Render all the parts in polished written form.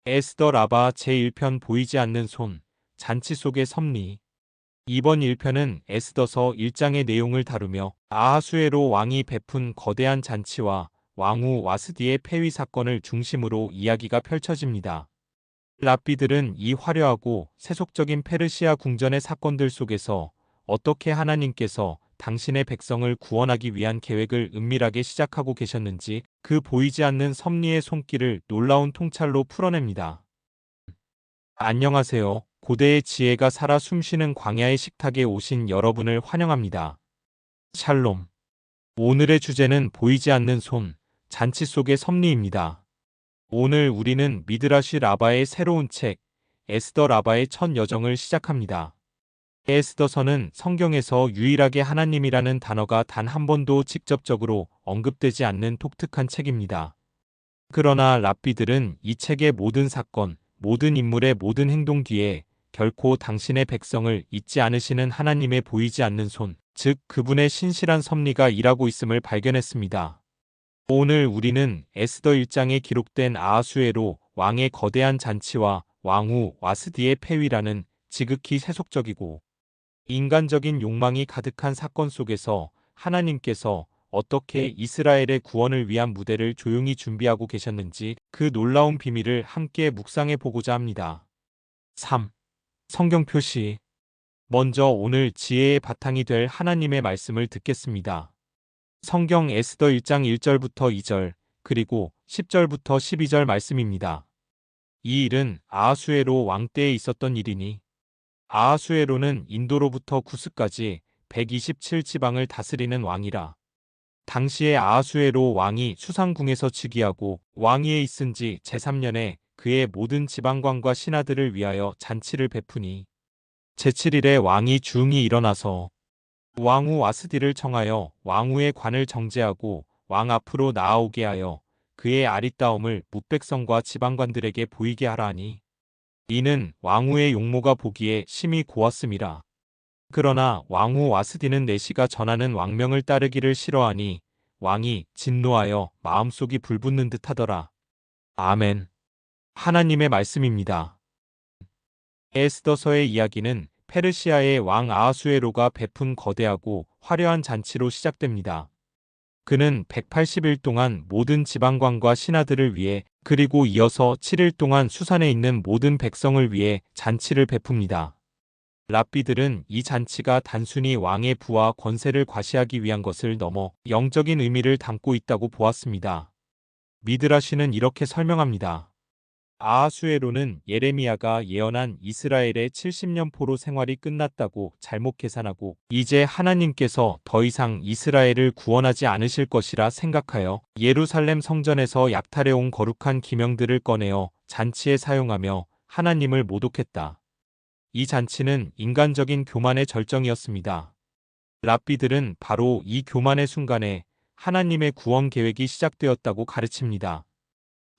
에스더 라바 제1편 보이지 않는 손, 잔치 속의 섭리. 이번 1편은 에스더서 1장의 내용을 다루며 아하수에로 왕이 베푼 거대한 잔치와 왕후 와스디의 폐위 사건을 중심으로 이야기가 펼쳐집니다. 랍비들은 이 화려하고 세속적인 페르시아 궁전의 사건들 속에서 어떻게 하나님께서 당신의 백성을 구원하기 위한 계획을 은밀하게 시작하고 계셨는지 그 보이지 않는 섭리의 손길을 놀라운 통찰로 풀어냅니다. 안녕하세요. 고대의 지혜가 살아 숨쉬는 광야의 식탁에 오신 여러분을 환영합니다. 샬롬. 오늘의 주제는 보이지 않는 손, 잔치 속의 섭리입니다. 오늘 우리는 미드라시 라바의 새로운 책, 에스더 라바의 첫 여정을 시작합니다. 에스더서는 성경에서 유일하게 하나님이라는 단어가 단 한 번도 직접적으로 언급되지 않는 독특한 책입니다. 그러나 랍비들은 이 책의 모든 사건, 모든 인물의 모든 행동 뒤에 결코 당신의 백성을 잊지 않으시는 하나님의 보이지 않는 손, 즉 그분의 신실한 섭리가 일하고 있음을 발견했습니다. 오늘 우리는 에스더 1장에 기록된 아하수에로 왕의 거대한 잔치와 왕후 와스디의 폐위라는 지극히 세속적이고 인간적인 욕망이 가득한 사건 속에서 하나님께서 어떻게 이스라엘의 구원을 위한 무대를 조용히 준비하고 계셨는지 그 놀라운 비밀을 함께 묵상해 보고자 합니다. 3. 성경 표시. 먼저 오늘 지혜의 바탕이 될 하나님의 말씀을 듣겠습니다. 성경 에스더 1장 1절부터 2절, 그리고 10절부터 12절 말씀입니다. 이 일은 아하수에로 왕 때에 있었던 일이니 아하수에로는 인도로부터 구스까지 127지방을 다스리는 왕이라. 당시에 아하수에로 왕이 수상궁에서 즉위하고 왕위에 있은 지 제3년에 그의 모든 지방관과 신하들을 위하여 잔치를 베푸니 제7일에 왕이 중이 일어나서 왕후 와스디를 청하여 왕후의 관을 정제하고 왕 앞으로 나아오게 하여 그의 아리따움을 뭇백성과 지방관들에게 보이게 하라 하니 이는 왕후의 용모가 보기에 심히 고왔음이라. 그러나 왕후 와스디는 내시가 전하는 왕명을 따르기를 싫어하니 왕이 진노하여 마음속이 불붙는 듯하더라. 아멘. 하나님의 말씀입니다. 에스더서의 이야기는 페르시아의 왕 아하수에로가 베푼 거대하고 화려한 잔치로 시작됩니다. 그는 180일 동안 모든 지방관과 신하들을 위해 그리고 이어서 7일 동안 수산에 있는 모든 백성을 위해 잔치를 베풉니다. 랍비들은 이 잔치가 단순히 왕의 부와 권세를 과시하기 위한 것을 넘어 영적인 의미를 담고 있다고 보았습니다. 미드라시는 이렇게 설명합니다. 아하수에로는 예레미야가 예언한 이스라엘의 70년 포로 생활이 끝났다고 잘못 계산하고 이제 하나님께서 더 이상 이스라엘을 구원하지 않으실 것이라 생각하여 예루살렘 성전에서 약탈해온 거룩한 기명들을 꺼내어 잔치에 사용하며 하나님을 모독했다. 이 잔치는 인간적인 교만의 절정이었습니다. 랍비들은 바로 이 교만의 순간에 하나님의 구원 계획이 시작되었다고 가르칩니다.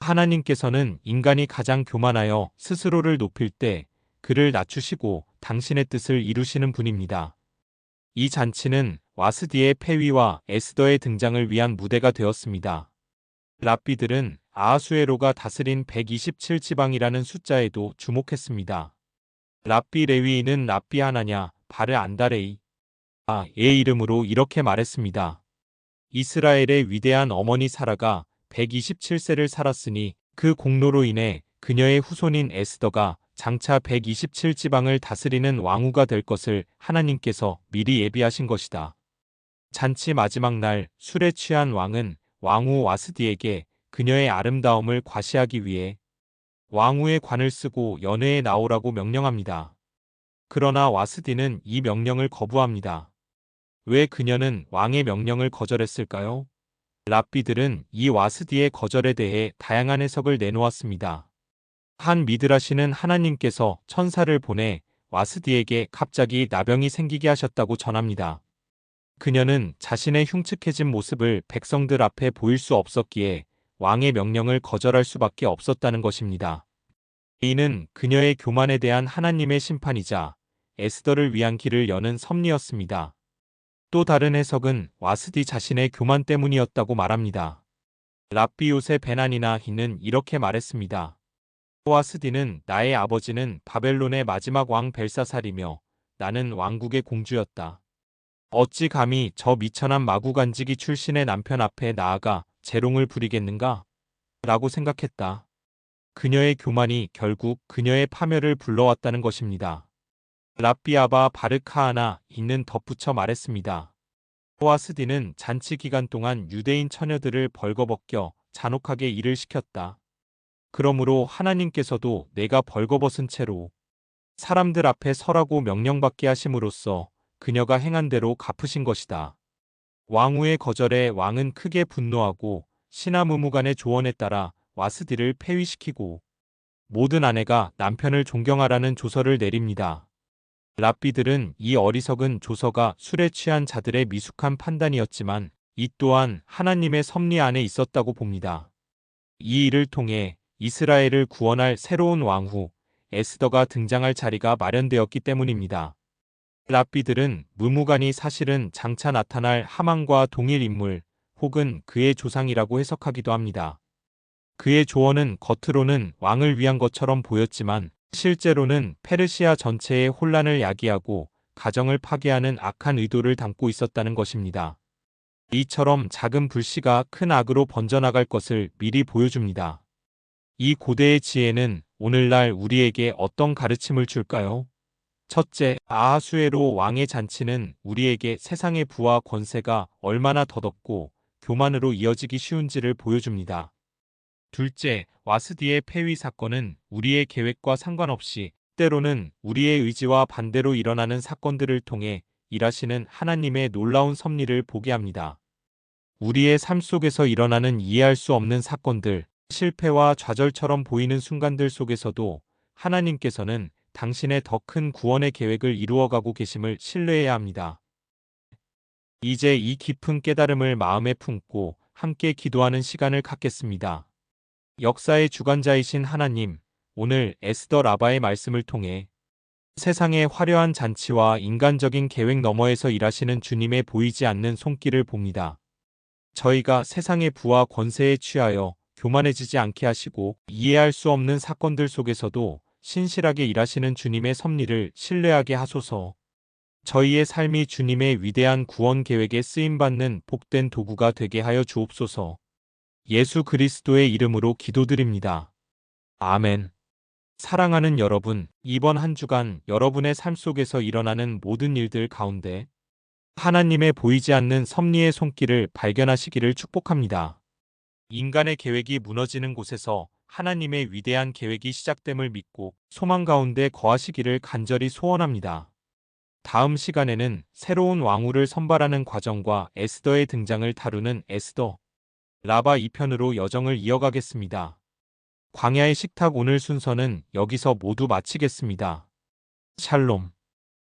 하나님께서는 인간이 가장 교만하여 스스로를 높일 때 그를 낮추시고 당신의 뜻을 이루시는 분입니다. 이 잔치는 와스디의 폐위와 에스더의 등장을 위한 무대가 되었습니다. 랍비들은 아하수에로가 다스린 127지방이라는 숫자에도 주목했습니다. 랍비 레위인은 랍비 하나냐 바르 안다레이 의 이름으로 이렇게 말했습니다. 이스라엘의 위대한 어머니 사라가 127세를 살았으니 그 공로로 인해 그녀의 후손인 에스더가 장차 127지방을 다스리는 왕후가 될 것을 하나님께서 미리 예비하신 것이다. 잔치 마지막 날 술에 취한 왕은 왕후 와스디에게 그녀의 아름다움을 과시하기 위해 왕후의 관을 쓰고 연회에 나오라고 명령합니다. 그러나 와스디는 이 명령을 거부합니다. 왜 그녀는 왕의 명령을 거절했을까요? 랍비들은 이 와스디의 거절에 대해 다양한 해석을 내놓았습니다. 한 미드라시는 하나님께서 천사를 보내 와스디에게 갑자기 나병이 생기게 하셨다고 전합니다. 그녀는 자신의 흉측해진 모습을 백성들 앞에 보일 수 없었기에 왕의 명령을 거절할 수밖에 없었다는 것입니다. 이는 그녀의 교만에 대한 하나님의 심판이자 에스더를 위한 길을 여는 섭리였습니다. 또 다른 해석은 와스디 자신의 교만 때문이었다고 말합니다. 랍비 요세 베나니나 히는 이렇게 말했습니다. 와스디는 나의 아버지는 바벨론의 마지막 왕 벨사살이며 나는 왕국의 공주였다. 어찌 감히 저 미천한 마구간지기 출신의 남편 앞에 나아가 재롱을 부리겠는가? 라고 생각했다. 그녀의 교만이 결국 그녀의 파멸을 불러왔다는 것입니다. 랍비아바 바르카하나 이는 덧붙여 말했습니다. 와스디는 잔치 기간 동안 유대인 처녀들을 벌거벗겨 잔혹하게 일을 시켰다. 그러므로 하나님께서도 내가 벌거벗은 채로 사람들 앞에 서라고 명령받게 하심으로써 그녀가 행한 대로 갚으신 것이다. 왕후의 거절에 왕은 크게 분노하고 시나무무간의 조언에 따라 와스디를 폐위시키고 모든 아내가 남편을 존경하라는 조서를 내립니다. 랍비들은 이 어리석은 조서가 술에 취한 자들의 미숙한 판단이었지만 이 또한 하나님의 섭리 안에 있었다고 봅니다. 이 일을 통해 이스라엘을 구원할 새로운 왕후 에스더가 등장할 자리가 마련되었기 때문입니다. 랍비들은 무무간이 사실은 장차 나타날 하만과 동일 인물 혹은 그의 조상이라고 해석하기도 합니다. 그의 조언은 겉으로는 왕을 위한 것처럼 보였지만 실제로는 페르시아 전체의 혼란을 야기하고 가정을 파괴하는 악한 의도를 담고 있었다는 것입니다. 이처럼 작은 불씨가 큰 악으로 번져나갈 것을 미리 보여줍니다. 이 고대의 지혜는 오늘날 우리에게 어떤 가르침을 줄까요? 첫째, 아하수에로 왕의 잔치는 우리에게 세상의 부와 권세가 얼마나 덧없고 교만으로 이어지기 쉬운지를 보여줍니다. 둘째, 와스디의 폐위 사건은 우리의 계획과 상관없이 때로는 우리의 의지와 반대로 일어나는 사건들을 통해 일하시는 하나님의 놀라운 섭리를 보게 합니다. 우리의 삶 속에서 일어나는 이해할 수 없는 사건들, 실패와 좌절처럼 보이는 순간들 속에서도 하나님께서는 당신의 더 큰 구원의 계획을 이루어가고 계심을 신뢰해야 합니다. 이제 이 깊은 깨달음을 마음에 품고 함께 기도하는 시간을 갖겠습니다. 역사의 주관자이신 하나님, 오늘 에스더 라바의 말씀을 통해 세상의 화려한 잔치와 인간적인 계획 너머에서 일하시는 주님의 보이지 않는 손길을 봅니다. 저희가 세상의 부와 권세에 취하여 교만해지지 않게 하시고 이해할 수 없는 사건들 속에서도 신실하게 일하시는 주님의 섭리를 신뢰하게 하소서. 저희의 삶이 주님의 위대한 구원 계획에 쓰임받는 복된 도구가 되게 하여 주옵소서. 예수 그리스도의 이름으로 기도드립니다. 아멘. 사랑하는 여러분, 이번 한 주간 여러분의 삶 속에서 일어나는 모든 일들 가운데 하나님의 보이지 않는 섭리의 손길을 발견하시기를 축복합니다. 인간의 계획이 무너지는 곳에서 하나님의 위대한 계획이 시작됨을 믿고 소망 가운데 거하시기를 간절히 소원합니다. 다음 시간에는 새로운 왕후를 선발하는 과정과 에스더의 등장을 다루는 에스더 라바 2편으로 여정을 이어가겠습니다. 광야의 식탁 오늘 순서는 여기서 모두 마치겠습니다. 샬롬.